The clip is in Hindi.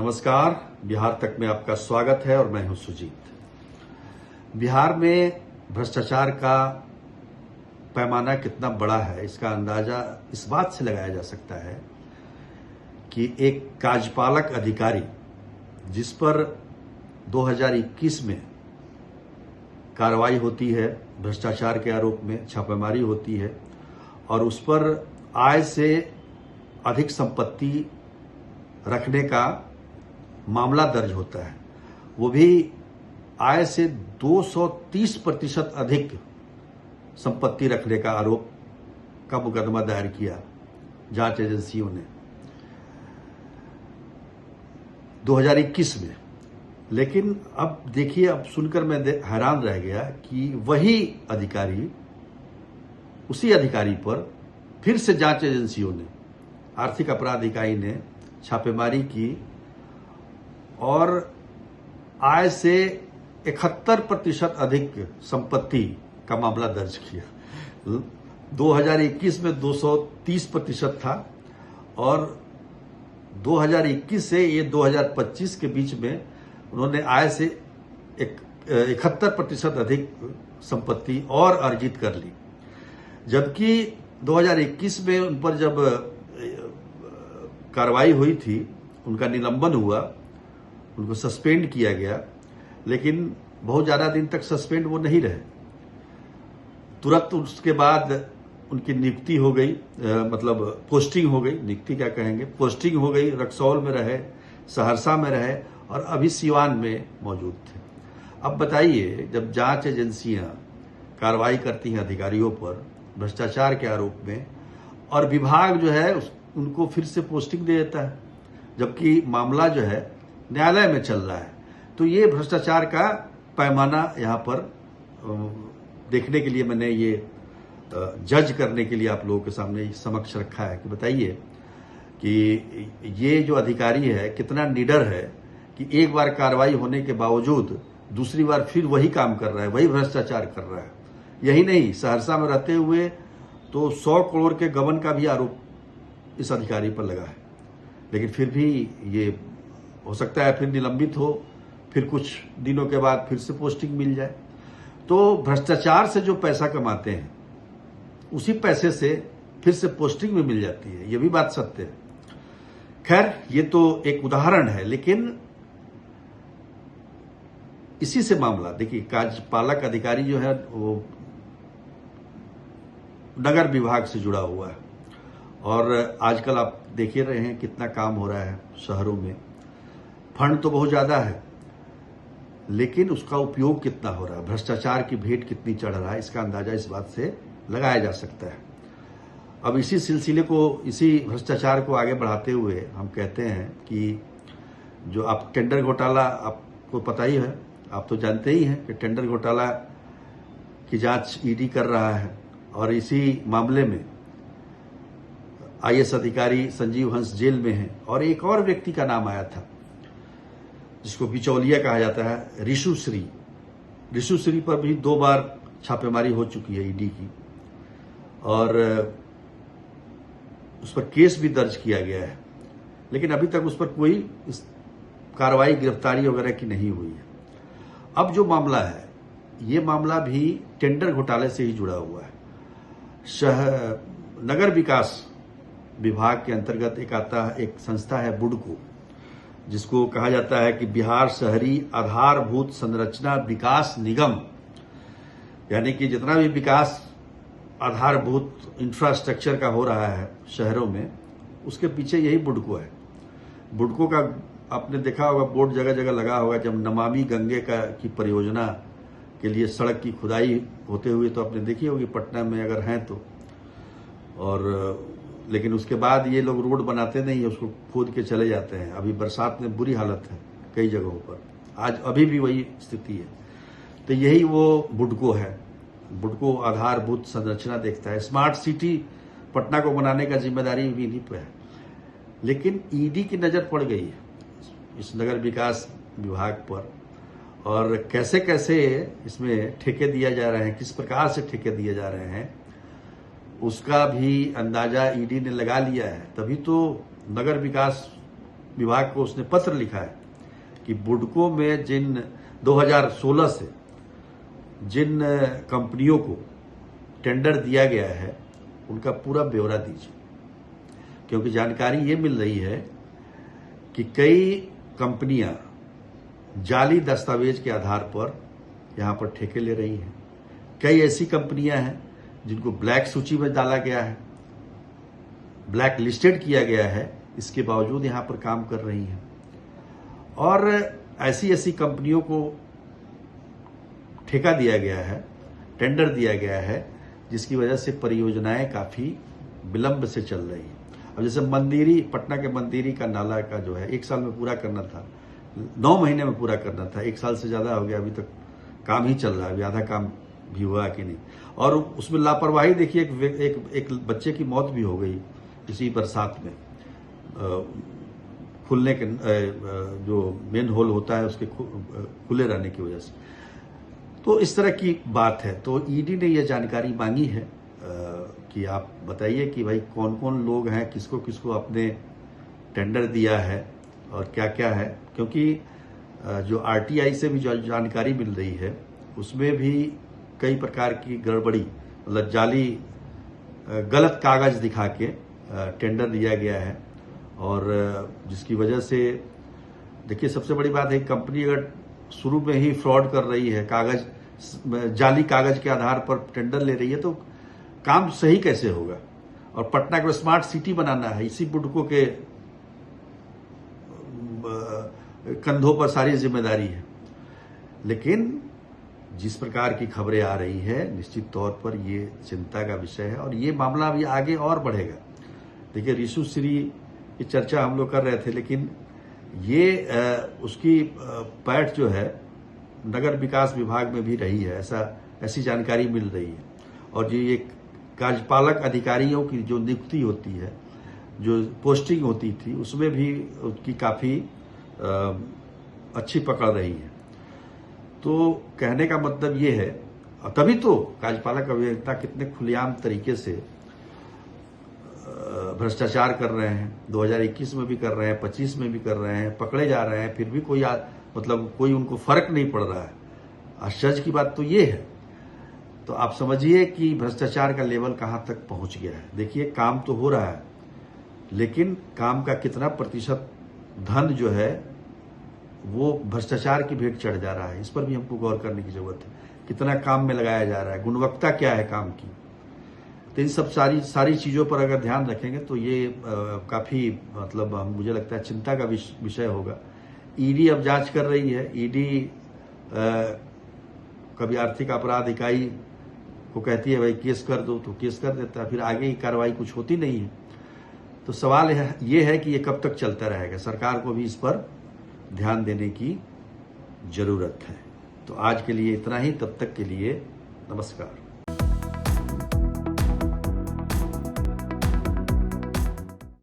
नमस्कार। बिहार तक में आपका स्वागत है और मैं हूं सुजीत। बिहार में भ्रष्टाचार का पैमाना कितना बड़ा है इसका अंदाजा इस बात से लगाया जा सकता है कि एक कार्यपालक अधिकारी जिस पर 2021 में कार्रवाई होती है, भ्रष्टाचार के आरोप में छापेमारी होती है और उस पर आय से अधिक संपत्ति रखने का मामला दर्ज होता है, वो भी आय से 230% अधिक संपत्ति रखने का आरोप का मुकदमा दायर किया जांच एजेंसियों ने 2021 में। लेकिन अब देखिए, अब सुनकर मैं हैरान रह गया कि वही अधिकारी, उसी अधिकारी पर फिर से जांच एजेंसियों ने, आर्थिक अपराध इकाई ने छापेमारी की और आय से 71% अधिक संपत्ति का मामला दर्ज किया। 2021 में 230% था और 2021 से ये 2025 के बीच में उन्होंने आय से 71% अधिक संपत्ति और अर्जित कर ली। जबकि 2021 में उन पर जब कार्रवाई हुई थी, उनका निलंबन हुआ, उनको सस्पेंड किया गया, लेकिन बहुत ज्यादा दिन तक सस्पेंड वो नहीं रहे। तुरंत उसके बाद उनकी नियुक्ति हो गई, मतलब पोस्टिंग हो गई, नियुक्ति क्या कहेंगे, पोस्टिंग हो गई। रक्सौल में रहे, सहरसा में रहे और अभी सिवान में मौजूद थे। अब बताइए, जब जांच एजेंसियां कार्रवाई करती हैं अधिकारियों पर भ्रष्टाचार के आरोप में और विभाग जो है उनको फिर से पोस्टिंग दे देता है, जबकि मामला जो है न्यायालय में चल रहा है, तो ये भ्रष्टाचार का पैमाना यहाँ पर देखने के लिए मैंने ये जज करने के लिए आप लोगों के सामने समक्ष रखा है कि बताइए कि ये जो अधिकारी है कितना निडर है कि एक बार कार्रवाई होने के बावजूद दूसरी बार फिर वही काम कर रहा है, वही भ्रष्टाचार कर रहा है। यही नहीं, सहरसा में रहते हुए तो 100 करोड़ के गबन का भी आरोप इस अधिकारी पर लगा है, लेकिन फिर भी ये हो सकता है फिर निलंबित हो, फिर कुछ दिनों के बाद फिर से पोस्टिंग मिल जाए। तो भ्रष्टाचार से जो पैसा कमाते हैं उसी पैसे से फिर से पोस्टिंग में मिल जाती है, ये भी बात सत्य है। खैर, ये तो एक उदाहरण है, लेकिन इसी से मामला देखिए, कार्यपालक अधिकारी जो है वो नगर विभाग से जुड़ा हुआ है और आजकल आप देख ही रहे हैं कितना काम हो रहा है शहरों में। फंड तो बहुत ज्यादा है, लेकिन उसका उपयोग कितना हो रहा है, भ्रष्टाचार की भेंट कितनी चढ़ रहा है, इसका अंदाजा इस बात से लगाया जा सकता है। अब इसी सिलसिले को, इसी भ्रष्टाचार को आगे बढ़ाते हुए हम कहते हैं कि जो आप टेंडर घोटाला, आपको पता ही है, आप तो जानते ही हैं कि टेंडर घोटाला की जांच ईडी कर रहा है और इसी मामले में आईएएस अधिकारी संजीव हंस जेल में है और एक और व्यक्ति का नाम आया था जिसको बिचौलिया कहा जाता है, ऋषु श्री पर भी 2 बार छापेमारी हो चुकी है ईडी की और उस पर केस भी दर्ज किया गया है, लेकिन अभी तक उस पर कोई कार्रवाई, गिरफ्तारी वगैरह की नहीं हुई है। अब जो मामला है, ये मामला भी टेंडर घोटाले से ही जुड़ा हुआ है। नगर विकास विभाग के अंतर्गत एक संस्था है बुडको, जिसको कहा जाता है कि बिहार शहरी आधारभूत संरचना विकास निगम, यानी कि जितना भी विकास आधारभूत इंफ्रास्ट्रक्चर का हो रहा है शहरों में, उसके पीछे यही बुडको है। बुडको का आपने देखा होगा, बोर्ड जगह जगह लगा होगा। जब नमामि गंगे की परियोजना के लिए सड़क की खुदाई होते हुए तो आपने देखी होगी पटना में, अगर हैं तो। और लेकिन उसके बाद ये लोग रोड बनाते नहीं है, उसको खोद के चले जाते हैं। अभी बरसात में बुरी हालत है कई जगहों पर, आज अभी भी वही स्थिति है। तो यही वो बुडको है। बुडको आधारभूत संरचना देखता है। स्मार्ट सिटी पटना को बनाने का जिम्मेदारी भी इन्हीं पे है, लेकिन ईडी की नजर पड़ गई है इस नगर विकास विभाग पर और कैसे कैसे इसमें ठेके दिए जा रहे हैं, किस प्रकार से ठेके दिए जा रहे हैं, उसका भी अंदाजा ईडी ने लगा लिया है। तभी तो नगर विकास विभाग को उसने पत्र लिखा है कि बुडको में जिन 2016 से जिन कंपनियों को टेंडर दिया गया है उनका पूरा ब्यौरा दीजिए, क्योंकि जानकारी ये मिल रही है कि कई कंपनियां जाली दस्तावेज के आधार पर यहां पर ठेके ले रही हैं। कई ऐसी कंपनियां हैं जिनको ब्लैक सूची में डाला गया है, ब्लैक लिस्टेड किया गया है, इसके बावजूद यहां पर काम कर रही हैं। और ऐसी ऐसी कंपनियों को ठेका दिया गया है, टेंडर दिया गया है, जिसकी वजह से परियोजनाएं काफी विलंब से चल रही हैं। अब जैसे मंदिरी, पटना के मंदिरी का नाला का जो है 1 साल में पूरा करना था, 9 महीने में पूरा करना था, 1 साल से ज्यादा हो गया, अभी तक काम ही चल रहा है, अभी आधा काम भी हुआ कि नहीं। और उसमें लापरवाही देखिए, एक बच्चे की मौत भी हो गई इसी बरसात में, खुलने के जो मेन होल होता है उसके खुले रहने की वजह से। तो इस तरह की बात है। तो ईडी ने यह जानकारी मांगी है कि आप बताइए कि भाई कौन कौन लोग हैं, किसको किसको आपने टेंडर दिया है और क्या क्या है, क्योंकि जो आरटीआई से भी जो जानकारी मिल रही है उसमें भी कई प्रकार की गड़बड़ी, मतलब जाली गलत कागज दिखा के टेंडर दिया गया है। और जिसकी वजह से देखिए, सबसे बड़ी बात है, कंपनी अगर शुरू में ही फ्रॉड कर रही है, जाली कागज के आधार पर टेंडर ले रही है, तो काम सही कैसे होगा। और पटना को स्मार्ट सिटी बनाना है, इसी बुडको के कंधों पर सारी जिम्मेदारी है। लेकिन जिस प्रकार की खबरें आ रही है, निश्चित तौर पर ये चिंता का विषय है और ये मामला अभी आगे और बढ़ेगा। देखिए, रिशु श्री की चर्चा हम लोग कर रहे थे, लेकिन ये उसकी पैठ जो है नगर विकास विभाग में भी रही है, ऐसी जानकारी मिल रही है। और जो ये कार्यपालक अधिकारियों की जो नियुक्ति होती है, जो पोस्टिंग होती थी, उसमें भी उसकी काफी अच्छी पकड़ रही है। तो कहने का मतलब ये है, तभी तो कार्यपालक अभियंता कितने खुलेआम तरीके से भ्रष्टाचार कर रहे हैं, 2021 में भी कर रहे हैं, 25 में भी कर रहे हैं, पकड़े जा रहे हैं, फिर भी कोई उनको फर्क नहीं पड़ रहा है। आश्चर्य की बात तो ये है। तो आप समझिए कि भ्रष्टाचार का लेवल कहां तक पहुंच गया है। देखिए, काम तो हो रहा है, लेकिन काम का कितना प्रतिशत धन जो है वो भ्रष्टाचार की भेंट चढ़ जा रहा है, इस पर भी हमको गौर करने की जरूरत है। कितना काम में लगाया जा रहा है, गुणवत्ता क्या है काम की। तो इन सब सारी चीजों पर अगर ध्यान रखेंगे तो ये काफी मुझे लगता है चिंता का विषय होगा। ईडी अब जांच कर रही है। ईडी कभी आर्थिक अपराध इकाई को कहती है भाई केस कर दो, तो केस कर देता है, फिर आगे की कार्रवाई कुछ होती नहीं है। तो सवाल ये है कि ये कब तक चलता रहेगा। सरकार को भी इस पर ध्यान देने की जरूरत है। तो आज के लिए इतना ही, तब तक के लिए नमस्कार।